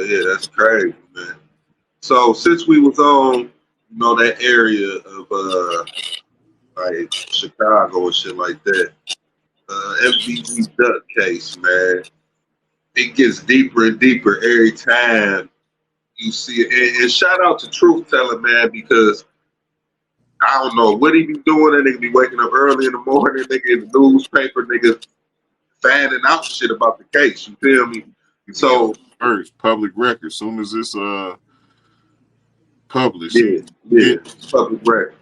yeah, that's crazy, man. So since we was on, that area of like Chicago and shit like that, FBGDUCK case, man, it gets deeper and deeper every time you see it. And shout out to Truth Teller, man, because I don't know what he be doing. That nigga be waking up early in the morning, nigga in the newspaper, nigga finding out shit about the case. You feel me? So first public record. Soon as it's published, yeah, public record.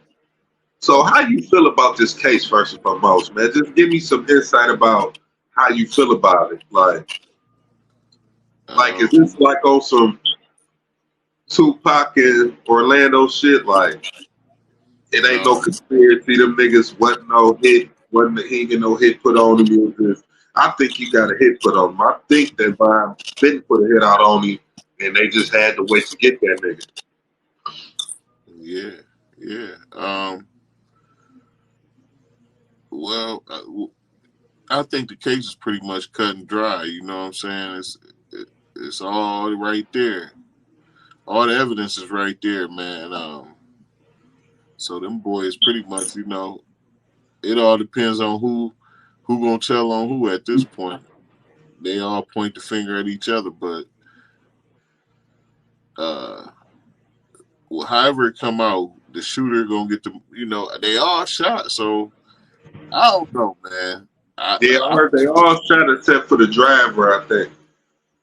So how you feel about this case first and foremost, man? Just give me some insight about how you feel about it. Like is this like on some Tupac and Orlando shit? Like it ain't no conspiracy. Them niggas wasn't no hit. He get no hit put on him. I think he got a hit put on him. I think that Vine didn't put a hit out on him, and they just had to wait to get that nigga. Yeah. Well, I think the case is pretty much cut and dry. You know what I'm saying? It's all right there. All the evidence is right there, man. So them boys pretty much, it all depends on who gonna tell on who at this point. They all point the finger at each other, but however it come out, the shooter gonna get they all shot. So I don't know, man. They all shot except for the driver, I think.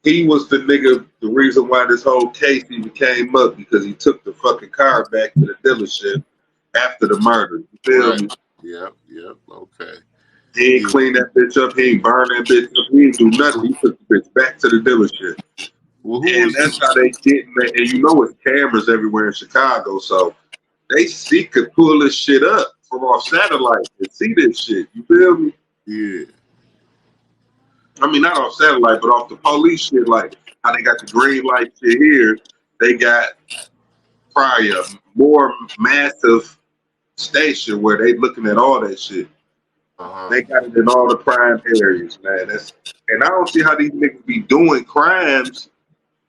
He was the nigga, the reason why this whole case even came up, because he took the fucking car back to the dealership after the murder. You feel me? Yep, okay. He ain't clean that bitch up. He ain't burn that bitch up. He ain't do nothing. He took the bitch back to the dealership. Well, and that's how they get in there. And it's cameras everywhere in Chicago, so they could pull this shit up from off satellite and see this shit. You feel me? Yeah. I mean, not off satellite, but off the police shit, like how they got the green light shit here. They got probably a more massive station where they looking at all that shit. They got it in all the prime areas, man. And I don't see how these niggas be doing crimes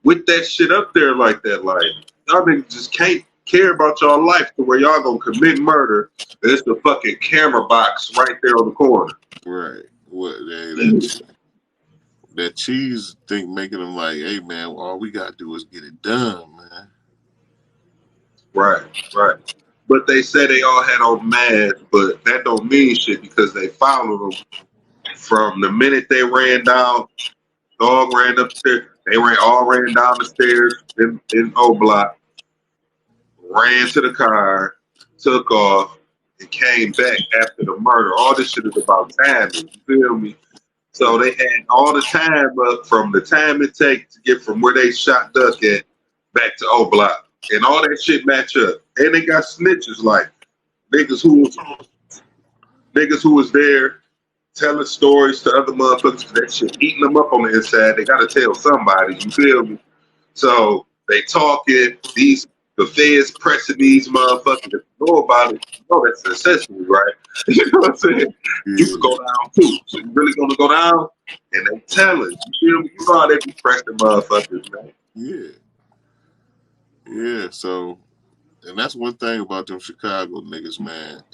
with that shit up there like that. Like, y'all niggas just can't care about y'all life to where y'all gonna commit murder. There's the fucking camera box right there on the corner. Right. What that cheese thing making them like, hey man, all we gotta do is get it done, man. Right. But they say they all had on masks, but that don't mean shit because they followed them from the minute they ran down. Dog ran upstairs. They all ran down the stairs in O Block, ran to the car, took off, and came back after the murder. All this shit is about timing. You feel me? So they had all the time up from the time it takes to get from where they shot Duck at back to O Block. And all that shit match up. And they got snitches like niggas who was there telling stories to other motherfuckers. That shit eating them up on the inside. They gotta tell somebody, you feel me? So they talking, the feds pressing these motherfuckers. If you know about it, you know that's necessary, right? You know what I'm saying? You can go down too. So you really gonna go down? And they telling, you feel me? You know how they be pressing motherfuckers, man. Yeah, so, and that's one thing about them Chicago niggas, man.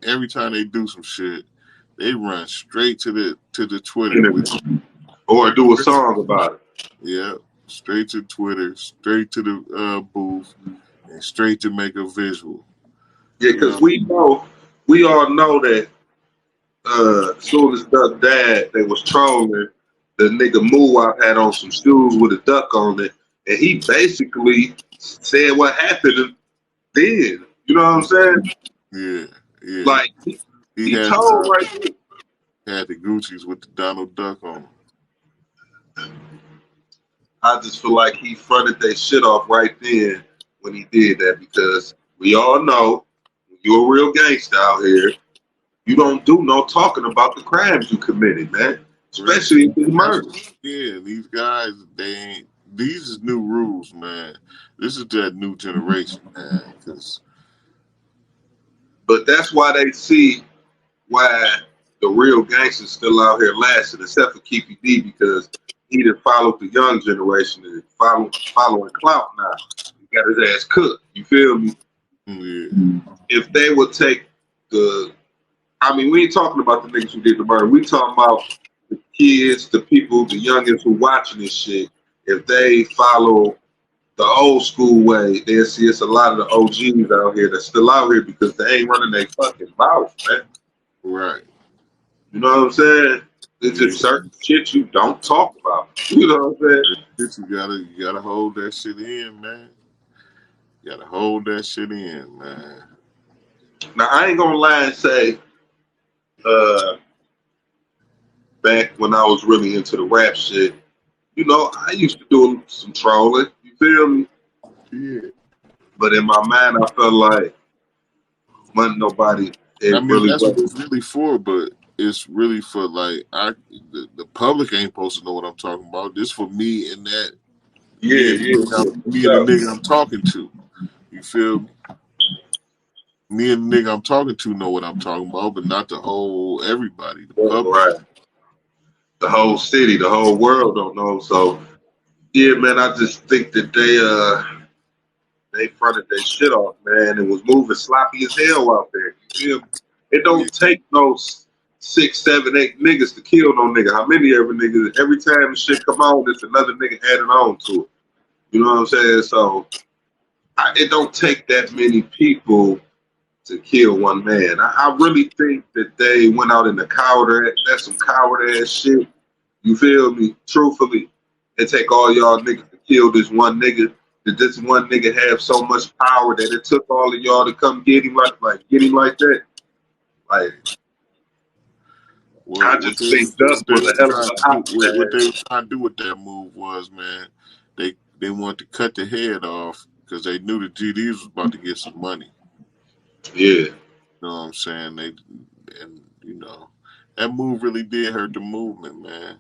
Every time they do some shit, they run straight to the Twitter. Or do a song about it. Yeah, straight to Twitter, straight to the booth, and straight to make a visual. Yeah, because we all know that as soon as Duck died, they was trolling. The nigga Moowop had on some shoes with a duck on it, and he basically said what happened then. You know what I'm saying? Yeah. Like he told right there. Had the Gucci's with the Donald Duck on. I just feel like he fronted that shit off right then when he did that, because we all know you're a real gangster out here. You don't do no talking about the crimes you committed, man. Especially if it's murder. Yeah, these guys, these is new rules, man. This is that new generation, man. But that's why they see why the real gangsters still out here lasting, except for Keepy D, because he done followed the young generation and following clout now. He got his ass cooked. You feel me? Yeah. If they would take we ain't talking about the niggas who did the murder. We talking about the kids, the people, the youngins who watching this shit. If they follow the old school way, they'll see it's a lot of the OGs out here that's still out here because they ain't running their fucking mouth, man. Right. You know what I'm saying? It's just certain shit you don't talk about. You know what I'm saying? You gotta hold that shit in, man. You gotta hold that shit in, man. Now I ain't gonna lie and say, back when I was really into the rap shit, you know, I used to do some trolling. You feel me? Yeah. But in my mind, I felt like wasn't nobody. That's what it's really for, but it's really for like the public ain't supposed to know what I'm talking about. This for me and that. Me and the nigga I'm talking to. You feel me? Me and the nigga I'm talking to know what I'm talking about, but not the whole everybody. The public. Right. The whole city, the whole world don't know. So yeah, man, I just think that they fronted their shit off, man, and was moving sloppy as hell out there. You feel me? It don't take no 6, 7, 8 niggas to kill no nigga. How many every time the shit come on, there's another nigga added on to it. You know what I'm saying? So it don't take that many people to kill one man. I really think that they went out in the coward. That's some coward ass shit. You feel me? Truthfully, it take all y'all niggas to kill this one nigga. Did this one nigga have so much power that it took all of y'all to come get him like that? Like, I just think Duck was a hell of an op, man. What they were trying to do with that move was, man, they wanted to cut the head off because they knew the GDs was about to get some money. Yeah. You know what I'm saying? That move really did hurt the movement, man.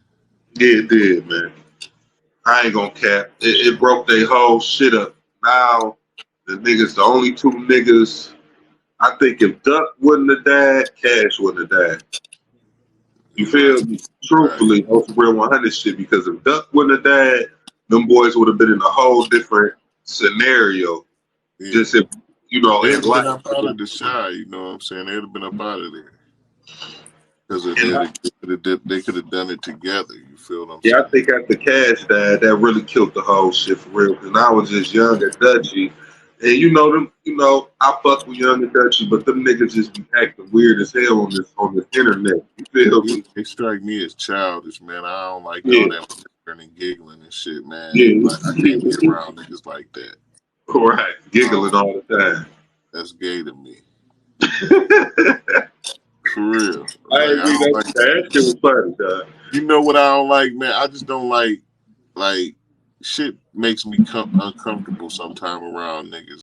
Yeah, it did, man. I ain't gonna cap. It broke their whole shit up. Now, the only two niggas, I think if Duck wouldn't have died, Cash wouldn't have died. You feel me? Truthfully, that's real 100 shit, because if Duck wouldn't have died, them boys would have been in a whole different scenario. Yeah. Just if, they'd have been up out of the shy, you know what I'm saying? They'd have been up out of there. Because they could have done it together. You feel what I'm saying? Yeah, I think after Cash died, that really killed the whole shit for real. Because I was just young and Dutchy, and I fuck with young and Dutchy, but them niggas just be acting weird as hell on this internet. You feel me? They strike me as childish, man. I don't like all that whispering and giggling and shit, man. Yeah, like, I can't be around niggas like that. Right, giggling all the time. That's gay to me. For real. I agree. That shit was funny, dog. You know what I don't like, man? I just don't like shit makes me uncomfortable sometime around niggas.